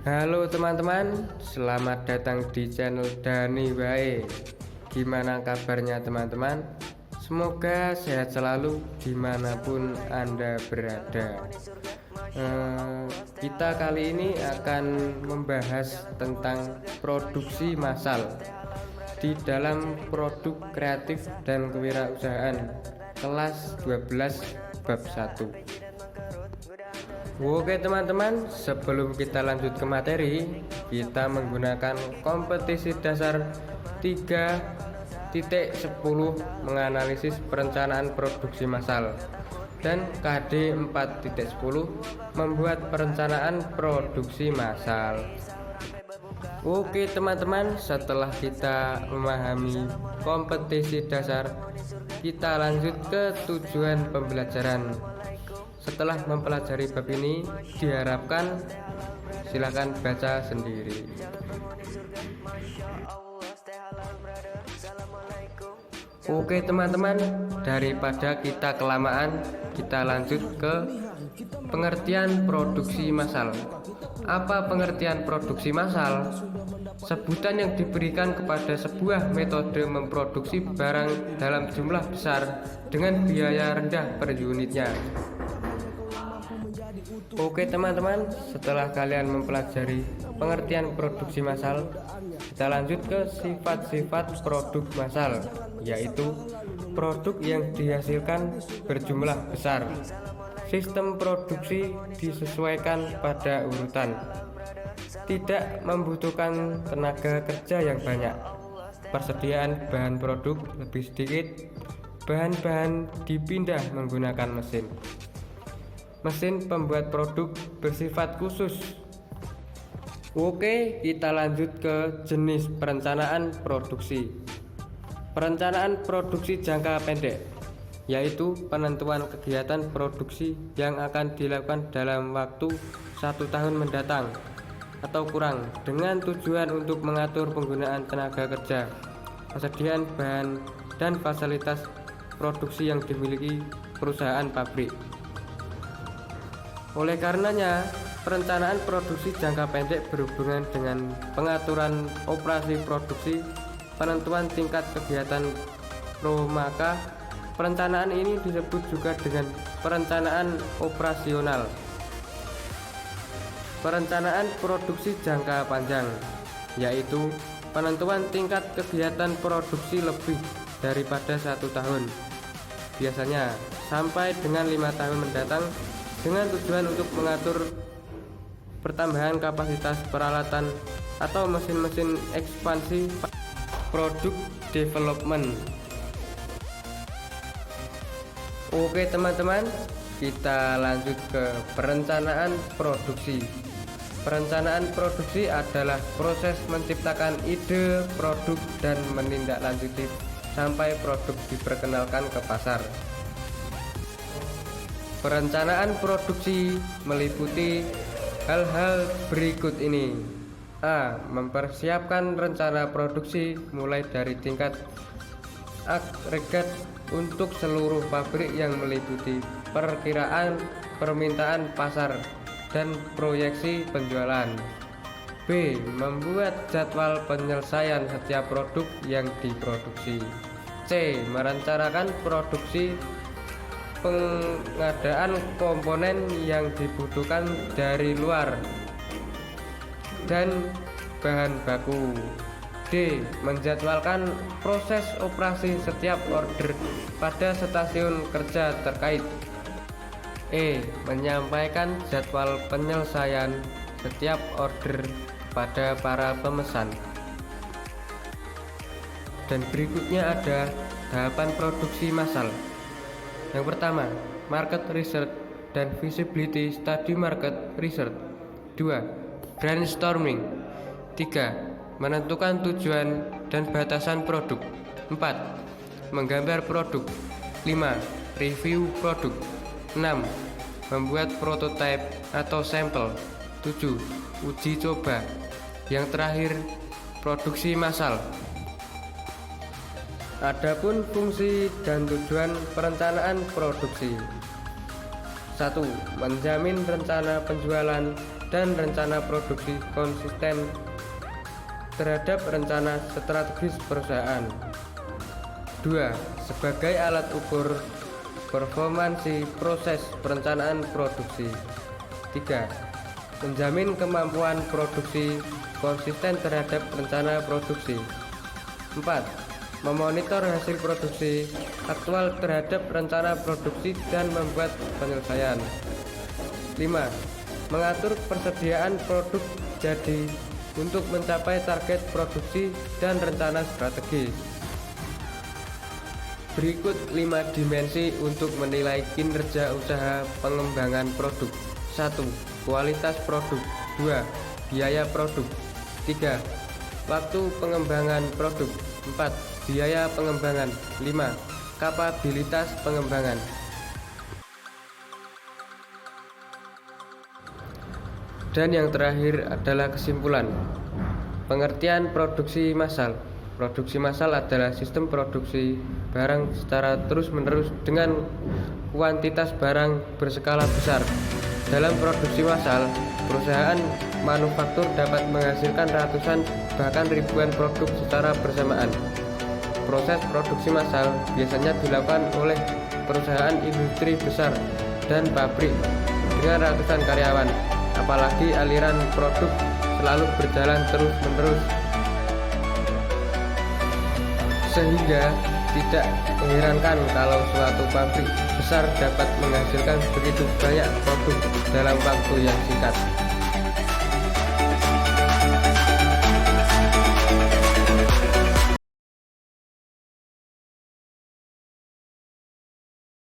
Halo teman-teman, selamat datang di channel Dani Wae. Gimana kabarnya teman-teman? Semoga sehat selalu dimanapun Anda berada. Kita kali ini akan membahas tentang produksi massal di dalam produk kreatif dan kewirausahaan kelas 12 bab 1. Oke teman-teman, sebelum kita lanjut ke materi, kita menggunakan kompetisi dasar 3.10 menganalisis perencanaan produksi massal dan KD 4.10 membuat perencanaan produksi massal. Oke teman-teman, setelah kita memahami kompetisi dasar, kita lanjut ke tujuan pembelajaran. Setelah mempelajari bab ini, diharapkan silakan baca sendiri. Oke teman-teman, daripada kita kelamaan, kita lanjut ke pengertian produksi massal. Apa pengertian produksi massal? Sebutan yang diberikan kepada sebuah metode memproduksi barang dalam jumlah besar dengan biaya rendah per unitnya. Oke teman-teman, setelah kalian mempelajari pengertian produksi massal, kita lanjut ke sifat-sifat produk massal, yaitu produk yang dihasilkan berjumlah besar. Sistem produksi disesuaikan pada urutan, tidak membutuhkan tenaga kerja yang banyak. Persediaan bahan produk lebih sedikit, bahan-bahan dipindah menggunakan mesin. Mesin pembuat produk bersifat khusus. Oke, kita lanjut ke jenis perencanaan produksi. Perencanaan produksi jangka pendek, yaitu penentuan kegiatan produksi yang akan dilakukan dalam waktu 1 tahun mendatang atau kurang, dengan tujuan untuk mengatur penggunaan tenaga kerja, persediaan bahan, dan fasilitas produksi yang dimiliki perusahaan pabrik. Oleh karenanya, perencanaan produksi jangka pendek berhubungan dengan pengaturan operasi produksi, penentuan tingkat kegiatan maka perencanaan ini disebut juga dengan perencanaan operasional. Perencanaan produksi jangka panjang, yaitu penentuan tingkat kegiatan produksi lebih daripada 1 tahun, biasanya sampai dengan 5 tahun mendatang, dengan tujuan untuk mengatur pertambahan kapasitas peralatan atau mesin-mesin ekspansi. Product development. Oke teman-teman, kita lanjut ke perencanaan produksi. Perencanaan produksi adalah proses menciptakan ide produk dan menindaklanjuti sampai produk diperkenalkan ke pasar. Perencanaan produksi meliputi hal-hal berikut ini. A. Mempersiapkan rencana produksi mulai dari tingkat agregat untuk seluruh pabrik yang meliputi perkiraan permintaan pasar dan proyeksi penjualan. B. Membuat jadwal penyelesaian setiap produk yang diproduksi. C. Merencanakan produksi, pengadaan komponen yang dibutuhkan dari luar, dan bahan baku. D. Menjadwalkan proses operasi setiap order pada stasiun kerja terkait. E. Menyampaikan jadwal penyelesaian setiap order pada para pemesan. Dan berikutnya ada tahapan produksi massal. Yang pertama, market research dan feasibility study. Market research. 2. Brainstorming. 3. Menentukan tujuan dan batasan produk. 4. Menggambar produk. 5. Review produk. 6. Membuat prototipe atau sampel. 7. Uji coba. Yang terakhir, produksi massal. Adapun fungsi dan tujuan perencanaan produksi. 1. Menjamin rencana penjualan dan rencana produksi konsisten terhadap rencana strategis perusahaan. 2. Sebagai alat ukur performansi proses perencanaan produksi. 3. Menjamin kemampuan produksi konsisten terhadap rencana produksi. 4. Memonitor hasil produksi aktual terhadap rencana produksi dan membuat penyelesaian. 5. Mengatur persediaan produk jadi untuk mencapai target produksi dan rencana strategis. Berikut 5 dimensi untuk menilai kinerja usaha pengembangan produk. 1. Kualitas produk. 2. Biaya produk. 3. Waktu pengembangan produk. 4. Biaya pengembangan. 5. Kapabilitas pengembangan. Dan yang terakhir adalah kesimpulan. Pengertian produksi massal. Produksi massal adalah sistem produksi barang secara terus-menerus dengan kuantitas barang berskala besar. Dalam produksi massal, perusahaan manufaktur dapat menghasilkan ratusan bahkan ribuan produk secara bersamaan. Proses produksi massal biasanya dilakukan oleh perusahaan industri besar dan pabrik dengan ratusan karyawan, apalagi aliran produk selalu berjalan terus-menerus, sehingga tidak mengherankan kalau suatu pabrik besar dapat menghasilkan begitu banyak produk dalam waktu yang singkat.